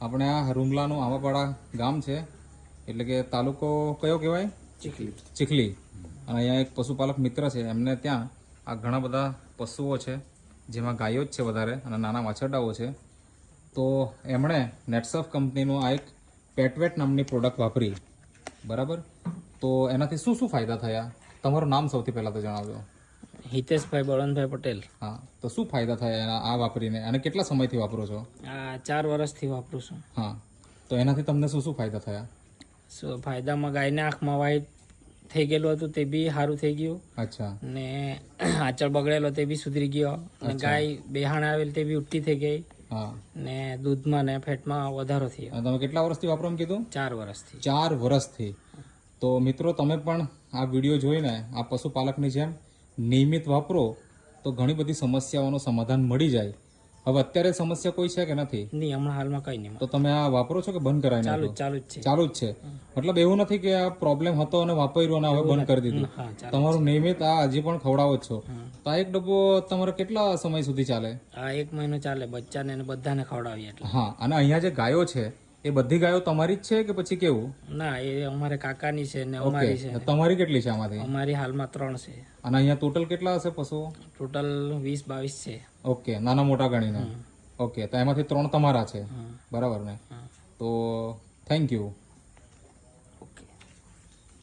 આપણે આ રૂમલાનું આમાપાડા ગામ છે, એટલે કે તાલુકો કયો કહેવાય? ચીખલી. અને અહીંયા એક પશુપાલક મિત્ર છે, એમને ત્યાં આ ઘણા બધા પશુઓ છે, જેમાં ગાયો જ છે વધારે અને નાના વાછરડાઓ છે. તો એમણે નેટસફ કંપનીનું આ એક પેટવેટ નામની પ્રોડક્ટ વાપરી, બરાબર? તો એનાથી શું શું ફાયદા થયા? તમારું નામ સૌથી પહેલાં તો જણાવજો. હિતેશભાઈ બળવંતભાઈ પટેલ. હા, તો શું ફાયદા થયા એના આ વાપરીને, અને કેટલા સમયથી વાપરો છો? આ 4 વર્ષથી વાપરું છું. હા, તો એનાથી તમને શું શું ફાયદા થયા? શું ફાયદામાં ગાયને આંખમાં વાઈટ થઈ ગયેલું હતું તે બી સારું થઈ ગયું, અચ્છા. ને આંચળ બગડેલો તે બી સુધરી ગયો, અને ગાય બેહાણ આવેલ તે બી ઉઠતી થઈ ગઈ, હા. ને દૂધમાં ને ફેટમાં વધારો થયો. અને તમે કેટલા વર્ષથી વાપરો એમ કીધું? 4 વર્ષથી. 4 વર્ષથી. તો મિત્રો, તમે પણ આ વિડીયો જોઈને આ પશુપાલકની જેમ નિયમિત વાપરો તો ઘણી બધી સમસ્યાઓનું સમાધાન મળી જાય. હવે અત્યારે સમસ્યા કોઈ છે કે નથી? નહીં, હમણાં હાલમાં કઈ નહીં. તો તમે આ વાપરો છો કે બંધ કરાવીને? ચાલુ જ છે. ચાલુ જ છે. મતલબ એવું નથી કે આ પ્રોબ્લેમ હતો અને વાપર્યું અને હવે બંધ કરી દીધું. હા, ચાલુ. તમારું નિયમિત આ હજી પણ ખવડાવો જ છો. તો આ એક ડબ્બો તમારે કેટલા સમય સુધી ચાલે? આ 1 મહિનો ચાલે, બચ્ચાને ને બધાને ખવડાવીએ એટલે. હા. અને અહીંયા જે ગાયો છે એ બધી ગાયો તમારી જ છે કે પછી કેવું? ના, એ અમારે કાકાની છે ને અમારી છે. તમારી કેટલી છે આમાંથી? અમારી હાલમાં 3 છે. અને અહીંયા ટોટલ કેટલા હશે પશુઓ? ટોટલ 20-22 છે. ઓકે, નાના મોટા ગણીને. ઓકે, તો એમાંથી 3 તમારા છે, બરાબર ને? તો થેન્ક યુ.